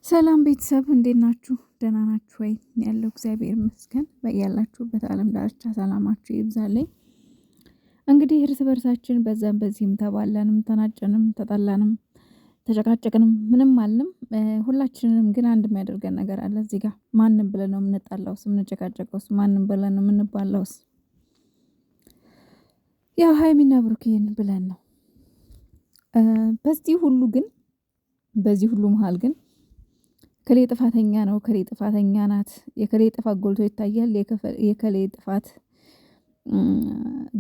ሰላም ቤተሰብ እንዴት ናችሁ? ደህና ናችሁ ወይ? ያለው እግዚአብሔር ይመስገን። በያላችሁበት ዓለም ዳርቻ ሰላማችሁ ይብዛልኝ። እንግዲህ እርስ በርሳችን በዛም በዚህም ተባላንም ተናጨንም ተጣላንም ተጨቃጨቅንም ምንም አልንም። ሁላችንንም ግን አንድ የሚያደርገን ነገር አለ። እዚህ ጋር ማንም ብለን ነው የምንጣላውስ የምንጨቃጨቀውስ? ማንም ብለን ነው የምንባላውስ? ያው ሀይሚና ብሩኬን ብለን ነው። በዚህ ሁሉ መሀል ግን ከሌ ጥፋተኛ ነው፣ ከሌ ጥፋተኛ ናት፣ የከሌ ጥፋት ጎልቶ ይታያል፣ የከሌ ጥፋት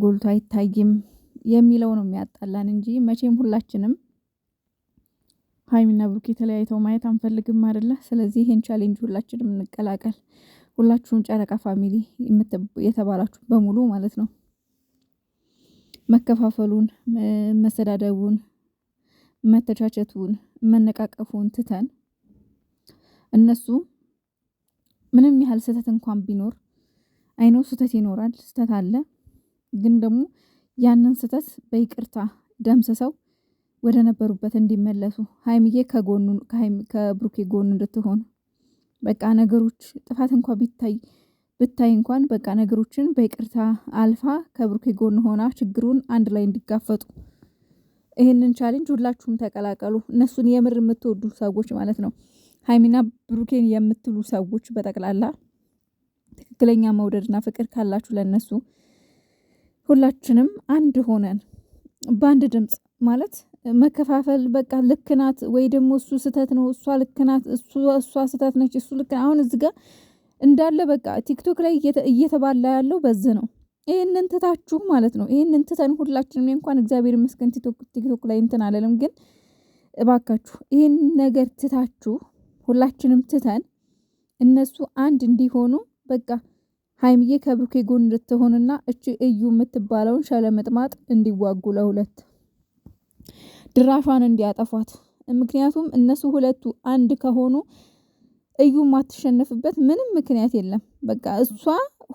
ጎልቶ አይታይም የሚለው ነው የሚያጣላን እንጂ መቼም ሁላችንም ሀይሚና ብሩኬ ተለያይተው ማየት አንፈልግም አይደለ? ስለዚህ ይሄን ቻሌንጅ ሁላችንም እንቀላቀል። ሁላችሁም ጨረቃ ፋሚሊ የተባላችሁ በሙሉ ማለት ነው። መከፋፈሉን፣ መሰዳደቡን፣ መተቻቸቱን፣ መነቃቀፉን ትተን እነሱ ምንም ያህል ስህተት እንኳን ቢኖር አይኖ ስህተት ይኖራል፣ ስህተት አለ። ግን ደግሞ ያንን ስህተት በይቅርታ ደምስሰው ወደ ነበሩበት እንዲመለሱ ሀይሚዬ ከብሩኬ ጎን እንድትሆን በቃ ነገሮች ጥፋት እንኳን ብታይ እንኳን በቃ ነገሮችን በይቅርታ አልፋ ከብሩኬ ጎን ሆና ችግሩን አንድ ላይ እንዲጋፈጡ ይሄንን ቻሌንጅ ሁላችሁም ተቀላቀሉ። እነሱን የምር የምትወዱ ሰዎች ማለት ነው። ሀይሚና ብሩኬን የምትሉ ሰዎች በጠቅላላ ትክክለኛ መውደድና ፍቅር ካላችሁ ለነሱ ሁላችንም አንድ ሆነን በአንድ ድምጽ ማለት መከፋፈል በቃ ልክ ናት ወይ ደግሞ እሱ ስህተት ነው፣ እሷ ልክ ናት፣ እሷ ስህተት ነች፣ እሱ ልክ ነው። አሁን እዚህ ጋር እንዳለ በቃ ቲክቶክ ላይ እየተባላ ያለው በዚህ ነው። ይሄንን ትታችሁ ማለት ነው። ይሄንን ትተን ሁላችንም እንኳን እግዚአብሔር ይመስገን ቲክቶክ ላይ እንትን አለለም፣ ግን እባካችሁ ይሄን ነገር ትታችሁ ሁላችንም ትተን እነሱ አንድ እንዲሆኑ በቃ ሀይሚዬ ከብሩኬ ጎን እንድትሆንና እቺ እዩ የምትባለውን ሸለመጥማጥ እንዲዋጉ ለሁለት ድራሿን እንዲያጠፏት። ምክንያቱም እነሱ ሁለቱ አንድ ከሆኑ እዩ ማትሸነፍበት ምንም ምክንያት የለም። በቃ እሷ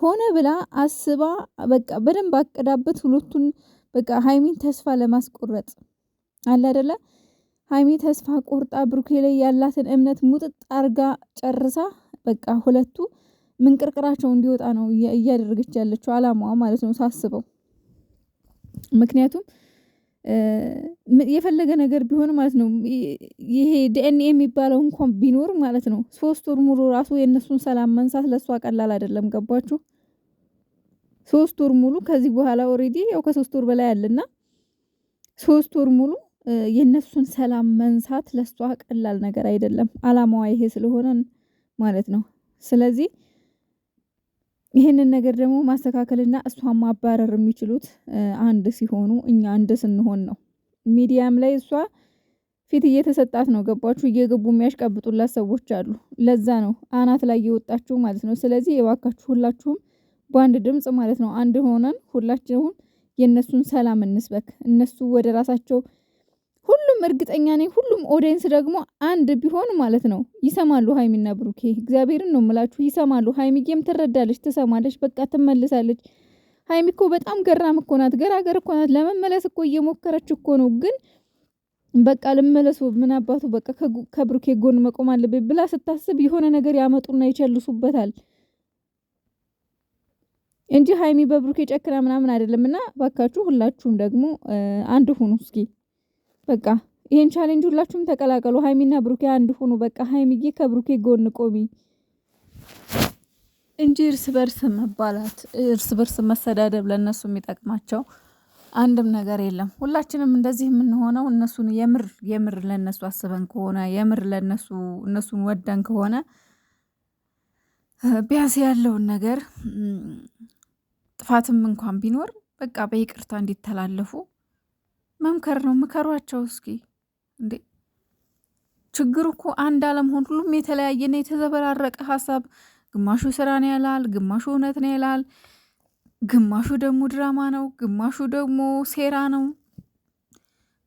ሆነ ብላ አስባ በቃ በደንብ አቅዳበት ሁለቱን በቃ ሀይሚን ተስፋ ለማስቆረጥ አለ አይደለ? ሀይሚ ተስፋ ቆርጣ ብሩኬ ላይ ያላትን እምነት ሙጥጥ አርጋ ጨርሳ በቃ ሁለቱ ምንቅርቅራቸው እንዲወጣ ነው እያደረገች ያለችው አላማዋ ማለት ነው ሳስበው። ምክንያቱም የፈለገ ነገር ቢሆን ማለት ነው ይሄ ዲኤንኤ የሚባለው እንኳን ቢኖር ማለት ነው 3 ወር ሙሉ ራሱ የእነሱን ሰላም መንሳት ለሷ ቀላል አይደለም። ገባችሁ? 3 ወር ሙሉ ከዚህ በኋላ ኦሬዲ ያው ከ3 ወር በላይ አለና 3 ወር ሙሉ የእነሱን ሰላም መንሳት ለሷ ቀላል ነገር አይደለም። አላማዋ ይሄ ስለሆነ ማለት ነው። ስለዚህ ይሄንን ነገር ደግሞ ማስተካከልና እሷን ማባረር የሚችሉት አንድ ሲሆኑ እኛ አንድ ስንሆን ነው። ሚዲያም ላይ እሷ ፊት እየተሰጣት ነው። ገባችሁ? እየገቡ የሚያሽቀብጡላት ሰዎች አሉ። ለዛ ነው አናት ላይ እየወጣችሁ ማለት ነው። ስለዚህ የባካችሁ ሁላችሁም በአንድ ድምጽ ማለት ነው አንድ ሆነን ሁላችሁም የእነሱን ሰላም እንስበክ። እነሱ ወደ ራሳቸው ሁሉም እርግጠኛ ነኝ ሁሉም ኦዲየንስ ደግሞ አንድ ቢሆን ማለት ነው ይሰማሉ። ሀይሚና ብሩኬ እግዚአብሔርን ነው የምላችሁ ይሰማሉ። ሀይሚዬም ትረዳለች፣ ትሰማለች፣ በቃ ትመልሳለች። ሀይሚ እኮ በጣም ገራም እኮ ናት፣ ገራገር እኮ ናት። ለመመለስ እኮ እየሞከረች እኮ ነው። ግን በቃ ልመለሱ ምን አባቱ በቃ ከብሩኬ ጎን መቆም አለብኝ ብላ ስታስብ የሆነ ነገር ያመጡና ይቸልሱበታል እንጂ ሀይሚ በብሩኬ ጨክራ ምናምን አይደለምና ባካችሁ ሁላችሁም ደግሞ አንድ ሁኑ እስኪ። በቃ ይሄን ቻሌንጅ ሁላችሁም ተቀላቀሉ። ሀይሚና ብሩኬ አንድ ሁኑ። በቃ ሀይሚዬ ከብሩኬ ጎን ቆሚ እንጂ እርስ በርስ መባላት፣ እርስ በርስ መሰዳደብ ለነሱ የሚጠቅማቸው አንድም ነገር የለም። ሁላችንም እንደዚህ የምንሆነው እነሱን የምር ለነሱ አስበን ከሆነ የምር እነሱን ወደን ከሆነ ቢያንስ ያለውን ነገር ጥፋትም እንኳን ቢኖር በቃ በይቅርታ እንዲተላለፉ መምከር ነው። ምከሯቸው እስኪ። እንዴ ችግሩ እኮ አንድ አለመሆን፣ ሁሉም የተለያየና የተዘበራረቀ ሀሳብ፣ ግማሹ ስራ ነው ያላል፣ ግማሹ እውነት ነው ያላል፣ ግማሹ ደግሞ ድራማ ነው፣ ግማሹ ደግሞ ሴራ ነው፣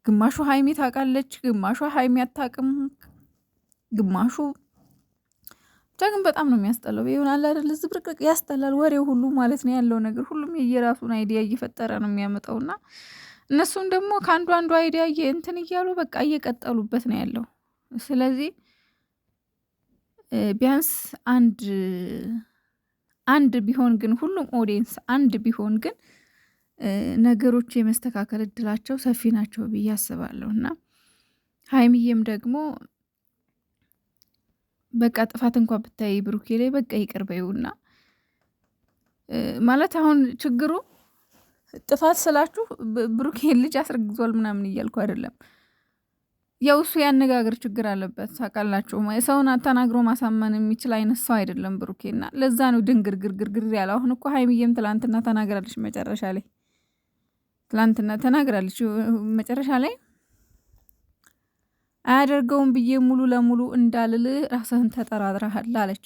ግማሹ ሀይሚ ታውቃለች፣ ግማሹ ሀይሚ አታውቅም፣ ግማሹ ብቻ ግን በጣም ነው የሚያስጠላው። ይሆናል አይደል? ዝብርቅርቅ ያስጠላል ወሬው ሁሉ ማለት ነው። ያለው ነገር ሁሉም የየራሱን አይዲያ እየፈጠረ ነው የሚያመጣውና እነሱም ደግሞ ከአንዱ አይዲያ እንትን እያሉ በቃ እየቀጠሉበት ነው ያለው። ስለዚህ ቢያንስ አንድ ቢሆን ግን ሁሉም ኦዲየንስ አንድ ቢሆን ግን ነገሮች የመስተካከል እድላቸው ሰፊ ናቸው ብዬ አስባለሁ። እና ሀይሚዬም ደግሞ በቃ ጥፋት እንኳን ብታይ ብሩኬ ላይ በቃ ይቅር በይውና ማለት አሁን ችግሩ ጥፋት ስላችሁ ብሩኬ ልጅ አስረግዟል ምናምን እያልኩ አይደለም። ያው እሱ ያነጋገር ችግር አለበት ታውቃላችሁ። ሰውን ተናግሮ ማሳመን የሚችል አይነት ሰው አይደለም ብሩኬና ለዛ ነው ድንግርግርግርግር ያለ። አሁን እኮ ሀይሚዬም ትላንትና ተናግራለች መጨረሻ ላይ አያደርገውም ብዬ ሙሉ ለሙሉ እንዳልል ራስህን ተጠራጥረሃል አለች።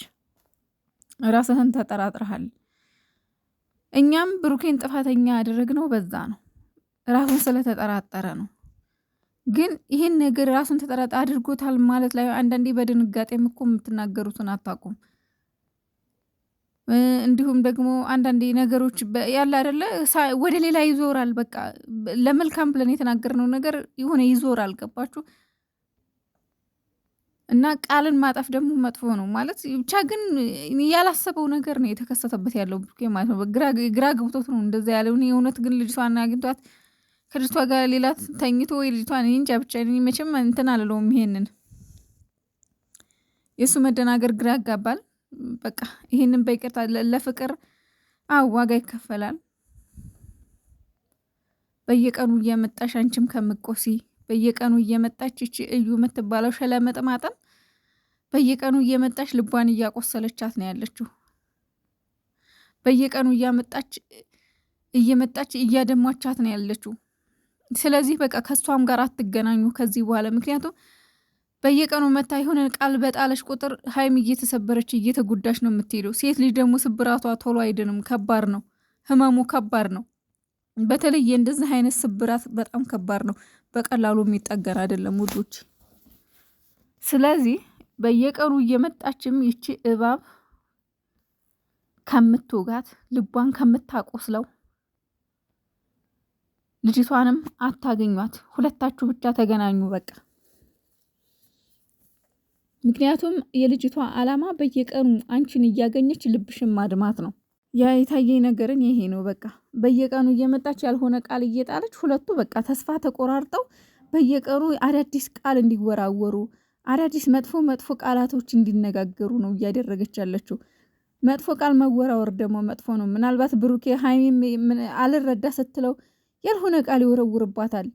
ራስህን ተጠራጥረሃል። እኛም ብሩኬን ጥፋተኛ ያደረግነው በዛ ነው፣ ራሱን ስለተጠራጠረ ነው። ግን ይሄን ነገር ራሱን ተጠራጣ አድርጎታል ማለት ላይ አንዳንዴ በድንጋጤም እኮ የምትናገሩትን አታውቁም። እንዲሁም ደግሞ አንዳንዴ ነገሮች ያለ አይደለ ወደ ሌላ ይዞራል። በቃ ለመልካም ብለን የተናገርነው ነገር የሆነ ይዞራል። ገባችሁ? እና ቃልን ማጠፍ ደግሞ መጥፎ ነው ማለት ብቻ። ግን ያላሰበው ነገር ነው የተከሰተበት ያለው ማለት ነው። ግራ ገብቶት ነው እንደዛ ያለው። የእውነት ግን ልጅቷን አግኝቷት ከልጅቷ ጋር ሌላ ተኝቶ ወይ ልጅቷን እንጃ ብቻ መቼም እንትን አልለውም። ይሄንን የእሱ መደናገር ግራ ያጋባል። በቃ ይሄንን በይቅርታ ለፍቅር ዋጋ ይከፈላል። በየቀኑ እየመጣሽ አንቺም ከምቆሲ በየቀኑ እየመጣች እቺ እዩ የምትባለው ሸለመጥማጠም በየቀኑ እየመጣች ልቧን እያቆሰለቻት ነው ያለችው። በየቀኑ እየመጣች እያደሟቻት ነው ያለችው። ስለዚህ በቃ ከሷም ጋር አትገናኙ ከዚህ በኋላ። ምክንያቱም በየቀኑ መታ የሆነ ቃል በጣለሽ ቁጥር ሀይም እየተሰበረች እየተጎዳች ነው የምትሄደው። ሴት ልጅ ደግሞ ስብራቷ ቶሎ አይድንም። ከባድ ነው፣ ህመሙ ከባድ ነው። በተለይ እንደዚህ አይነት ስብራት በጣም ከባድ ነው። በቀላሉ የሚጠገን አይደለም ውዶች። ስለዚህ በየቀኑ እየመጣችም ይቺ እባብ ከምትወጋት ልቧን ከምታቆስለው ልጅቷንም አታገኟት። ሁለታችሁ ብቻ ተገናኙ በቃ። ምክንያቱም የልጅቷ አላማ በየቀኑ አንቺን እያገኘች ልብሽን ማድማት ነው። ያ የታየኝ ነገርን ይሄ ነው በቃ። በየቀኑ እየመጣች ያልሆነ ቃል እየጣለች ሁለቱ በቃ ተስፋ ተቆራርጠው በየቀኑ አዳዲስ ቃል እንዲወራወሩ አዳዲስ መጥፎ ቃላቶች እንዲነጋገሩ ነው እያደረገች ያለችው። መጥፎ ቃል መወራወር ደግሞ መጥፎ ነው። ምናልባት ብሩኬ ሀይሚም አልረዳ ስትለው ያልሆነ ቃል ይወረውርባታል።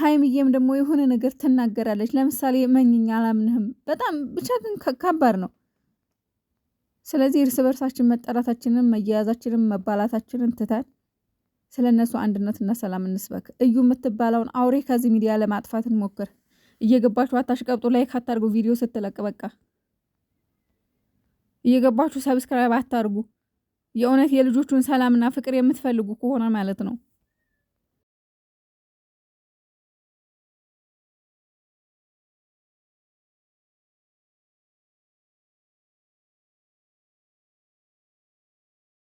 ሀይሚዬም ደግሞ የሆነ ነገር ትናገራለች። ለምሳሌ መኝኛ አላምንህም። በጣም ብቻ ግን ከባድ ነው። ስለዚህ እርስ በርሳችን መጠራታችንን መያያዛችንን መባላታችንን ትተን ስለነሱ አንድነትና ሰላም እንስበክ። እዩ የምትባለውን አውሬ ከዚህ ሚዲያ ለማጥፋት እንሞክር። እየገባችሁ አታሽቀብጡ፣ ላይክ አታርጉ። ቪዲዮ ስትለቅ በቃ እየገባችሁ ሰብስክራይብ አታርጉ። የእውነት የልጆቹን ሰላምና ፍቅር የምትፈልጉ ከሆነ ማለት ነው።